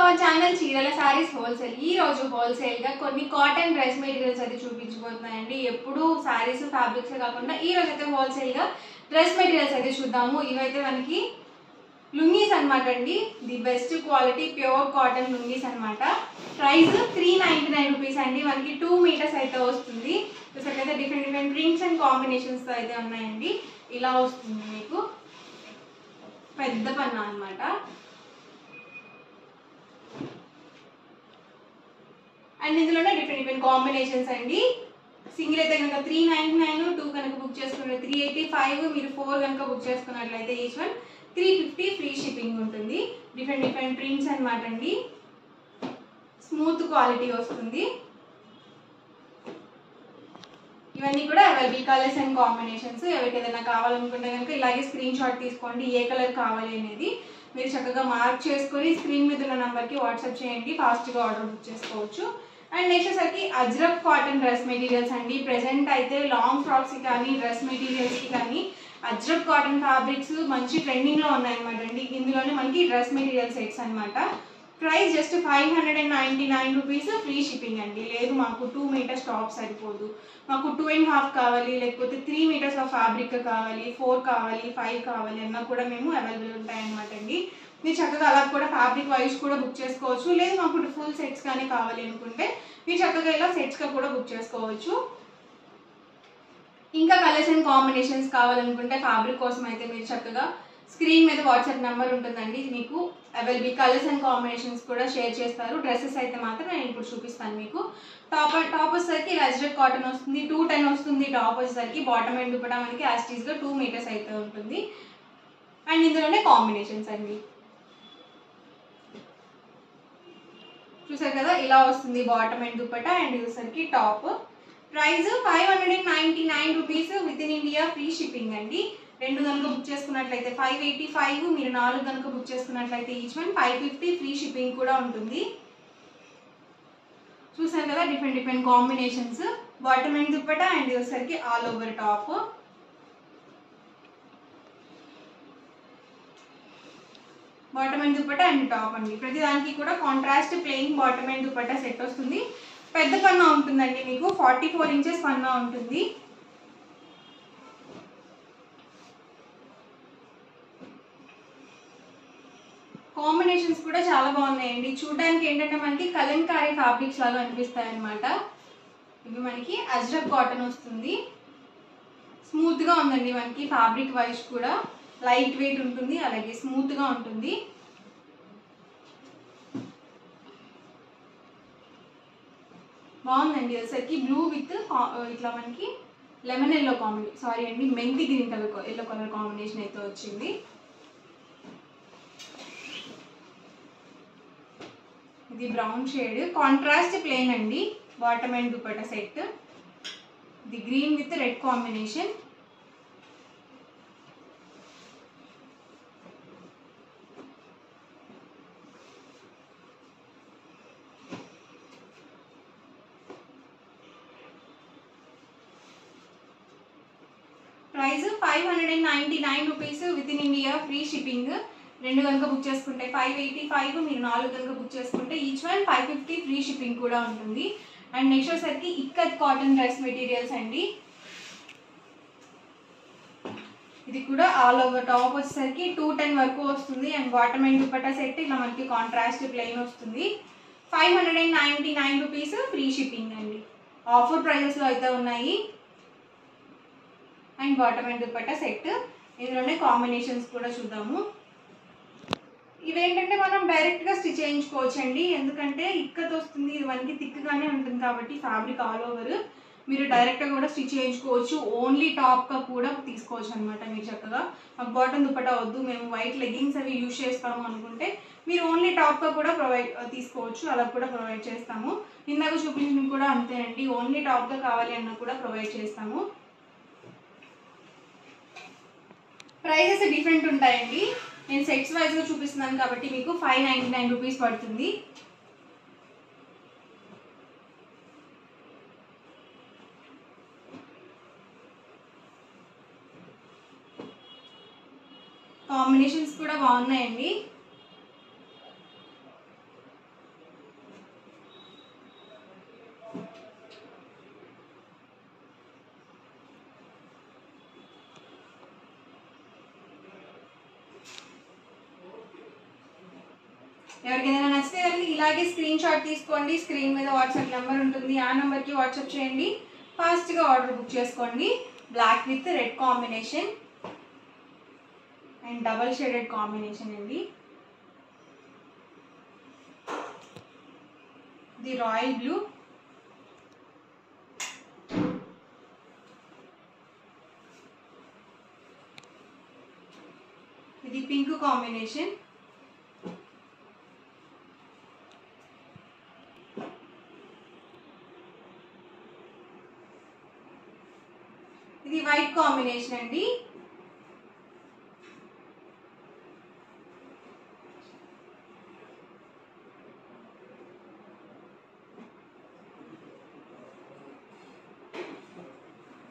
Our channel చీరల saris wholesale. ఈ రోజు హోల్సేల్ గా కొన్ని కాటన్ డ్రెస్ మెటీరియల్స్ అయితే చూపించబోతున్నాయండి. ఎప్పుడు సారీస్ ఫ్యాబ్రిక్స్ కాకుండా ఈ రోజు అయితే హోల్సేల్ గా డ్రెస్ మెటీరియల్స్ అయితే చూద్దాము. ఇవైతే మనకి లుంగీస్ అనమాట అండి. The best quality pure cotton lungis అనమాట. ప్రైస్ 399 రూపీస్ అండి. మనకి 2 మీటర్స్ అయితే వస్తుంది. చూసాకైతే డిఫరెంట్ డిఫరెంట్ ప్రింట్స్ అండ్ కాంబినేషన్స్ తో అయితే ఉన్నాయండి. ఇలా వస్తుంది మీకు పెద్ద పన్నా అనమాట. అండ్ ఇందులోనే డిఫరెంట్ డిఫరెంట్ కాంబినేషన్స్ అండి. సింగిల్ అయితే కనుక 399, 2 కనుక బుక్ చేసుకుంటే 385, మీరు 4 కనుక బుక్ చేసుకున్నట్లయితే ఈచ్ వన్ 350 ఫ్రీ షిప్పింగ్ ఉంటుంది. డిఫరెంట్ డిఫరెంట్ ప్రింట్స్ అనమాట అండి. స్మూత్ క్వాలిటీ వస్తుంది. ఇవన్నీ కూడా అవైలబుల్ కలర్స్ అండ్ కాంబినేషన్స్. ఎవరికి ఏదైనా కావాలనుకుంటే కనుక ఇలాగే స్క్రీన్ షాట్ తీసుకోండి. ఏ కలర్ కావాలి అనేది మీరు చక్కగా మార్క్ చేసుకొని స్క్రీన్ మీద ఉన్న నెంబర్కి వాట్సాప్ చేయండి. ఫాస్ట్గా ఆర్డర్ బుక్ చేసుకోవచ్చు. అండ్ నెక్స్ట్ వచ్చేసరికి అజ్రక్ కాటన్ డ్రెస్ మెటీరియల్స్ అండి. ప్రెసెంట్ అయితే లాంగ్ ఫ్రాక్స్కి కానీ డ్రెస్ మెటీరియల్స్కి కానీ అజ్రక్ కాటన్ ఫ్యాబ్రిక్స్ మంచి ట్రెండింగ్లో ఉన్నాయన్నమాట అండి. ఇందులోనే మనకి డ్రెస్ మెటీరియల్ సెట్స్ అనమాట. Price just 599 rupees free shipping అండి. లేదు మాకు 2 మీటర్స్ టాప్ సరిపోదు, మాకు 2.5 కావాలి, లేకపోతే 3 మీటర్స్ ఆఫ్ ఫ్యాబ్రిక్ కావాలి, 4 కావాలి, 5 కావాలి అన్నా కూడా మేము అవైలబుల్ ఉంటాయన్నమాట అండి. మీరు చక్కగా అలా కూడా ఫ్యాబ్రిక్ వైజ్ కూడా బుక్ చేసుకోవచ్చు. లేదు మాకు ఫుల్ సెట్స్ కానీ కావాలి అనుకుంటే మీరు చక్కగా ఇలా సెట్స్గా కూడా బుక్ చేసుకోవచ్చు. ఇంకా కలర్స్ అండ్ కాంబినేషన్స్ కావాలనుకుంటే ఫ్యాబ్రిక్ కోసం అయితే మీరు చక్కగా స్క్రీన్ మీద వాట్సాప్ నెంబర్ ఉంటుందండి. మీకు అవైలబుల్ కలర్స్ అండ్ కాంబినేషన్స్ కూడా షేర్ చేస్తారు. డ్రెస్సెస్ అయితే మాత్రం నేను ఇప్పుడు చూపిస్తాను మీకు. టాప్ వచ్చేసరికి అజ్రక్ కాటన్ వస్తుంది, 210 వస్తుంది. టాప్ వచ్చేసరికి బాటమ్ అండ్ దుపట్టా మనకి యాస్టీస్గా 2 మీటర్స్ అయితే ఉంటుంది. అండ్ ఇందులోనే కాంబినేషన్స్ అండి. చూసారు కదా ఇలా వస్తుంది బాటమ్ అండ్ దుపట్టా. అండ్ వచ్చేసరికి top. Price 599 rupees with in India free shipping అండి. 2 కనుక బుక్ చేసుకున్నట్లయితే 585, మీరు 4 కనుక బుక్ చేసుకున్నట్లయితే ఈచ్ వన్ 550 ఫ్రీ షిప్పింగ్ కూడా ఉంటుంది. చూసారు కదా different different combinations. Bottom and dupatta and వచ్చేసరికి all over top. Bottom and dupatta and top అండి. ప్రతి దానికి కూడా contrast plain bottom and dupatta set వస్తుంది. పెద్ద పన్నా ఉంటుందండి. మీకు 44 ఇంచెస్ పన్నా ఉంటుంది. కాంబినేషన్స్ కూడా చాలా బాగున్నాయండి. చూడడానికి ఏంటంటే మనకి కలంకారీ ఫ్యాబ్రిక్స్ లాగా అనిపిస్తాయి అనమాట. ఇవి మనకి అజ్రక్ కాటన్ వస్తుంది. స్మూత్గా ఉందండి. మనకి ఫ్యాబ్రిక్ వైజ్ కూడా లైట్ వెయిట్ ఉంటుంది, అలాగే స్మూత్గా ఉంటుంది. బాగుందండి. వచ్చేసరికి బ్లూ విత్ ఇట్లా మనకి లెమన్ ఎల్లో కాంబినేషన్, సారీ అండి మెంతి green colour yellow colour combination అయితే వచ్చింది. ఇది బ్రౌన్ షేడ్ కాంట్రాస్ట్ ప్లెయిన్ అండి. Bottom and dupatta set. ఇది green with red combination. Price 599 rupees with in India free shipping. 2 కనుక బుక్ చేసుకుంటే 585, మీరు 4 కనుక బుక్ చేసుకుంటే ఈచ్ వన్ 550 ఫ్రీ షిప్పింగ్ కూడా ఉంటుంది. అండ్ నెక్స్ట్ వచ్చేసరికి ఇక్కత్ కాటన్ డ్రెస్ మెటీరియల్స్ అండి. ఇది కూడా ఆల్ ఓవర్ టాప్ వచ్చేసరికి 210 వరకు వస్తుంది. And bottom and dupatta set ఇలా మనకి కాంట్రాస్ట్ ప్లెయిన్ వస్తుంది. 599 రూపీస్ ఫ్రీ షిప్పింగ్ అండి. ఆఫర్ ప్రైజెస్లో అయితే ఉన్నాయి. And bottom and dupatta set. ఇందులోనే కాంబినేషన్స్ కూడా చూద్దాము. ఇవేంటంటే మనం డైరెక్ట్గా స్టిచ్ చేయించుకోవచ్చు అండి. ఎందుకంటే ఇక్కత్ వస్తుంది, ఇది మనకి థిక్గానే ఉంటుంది కాబట్టి ఫ్యాబ్రిక్ ఆల్ ఓవర్ మీరు డైరెక్ట్గా కూడా స్టిచ్ చేయించుకోవచ్చు. ఓన్లీ టాప్గా కూడా తీసుకోవచ్చు అనమాట. మీరు చక్కగా మాకు బాటమ్ దుపట్టా వద్దు, మేము వైట్ లెగ్గింగ్స్ అవి యూజ్ చేస్తాము అనుకుంటే మీరు ఓన్లీ టాప్గా కూడా తీసుకోవచ్చు. అలా కూడా ప్రొవైడ్ చేస్తాము. ఇందాక చూపించిన కూడా అంతేనండి. ఓన్లీ టాప్గా కావాలి అన్న కూడా ప్రొవైడ్ చేస్తాము. ప్రైజెస్ డిఫరెంట్ ఉంటాయండి. నేను సెట్స్ వైజ్గా చూపిస్తున్నాను కాబట్టి మీకు 599 రూపీస్ పడుతుంది. కాంబినేషన్స్ కూడా బాగున్నాయండి. ఎవరికైనా నచ్చితే కనుక ఇలాగే స్క్రీన్ షాట్ తీసుకోండి. స్క్రీన్ మీద వాట్సాప్ నెంబర్ ఉంటుంది, ఆ నెంబర్కి వాట్సాప్ చేయండి. ఫాస్ట్గా ఆర్డర్ బుక్ చేసుకోండి. Black with red combination and double shaded combination అండి. ఇది రాయల్ బ్లూ, ఇది పింక్ కాంబినేషన్, ఇది వైట్ కాంబినేషన్ అండి.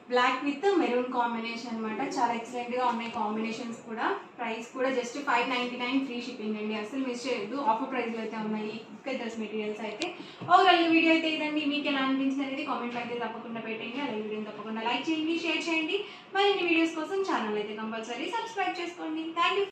బ్లాక్ విత్ మెరూన్ కాంబినేషన్ అనమాట. చాలా ఎక్సలెంట్గా ఉన్నాయి కాంబినేషన్స్ కూడా. ప్రైస్ కూడా జస్ట్ 599 ఫ్రీ షిప్పింగ్ అండి. అసలు మిస్ చేయొద్దు. ఆఫర్ ప్రైస్లో అయితే ఉన్నాయి ఈ డ్రెస్ మెటీరియల్స్ అయితే. ఓవరాల్ వీడియో అయితే ఇదండి. మీకు ఎలా అనిపించింది అనేది కామెంట్లో అయితే తప్పకుండా పెట్టండి. అలాగే వీడియోని తప్పకుండా లైక్ చేయండి, షేర్ చేయండి. మరిన్ని వీడియోస్ కోసం ఛానల్ అయితే కంపల్సరీ సబ్స్క్రైబ్ చేసుకోండి. Thank you.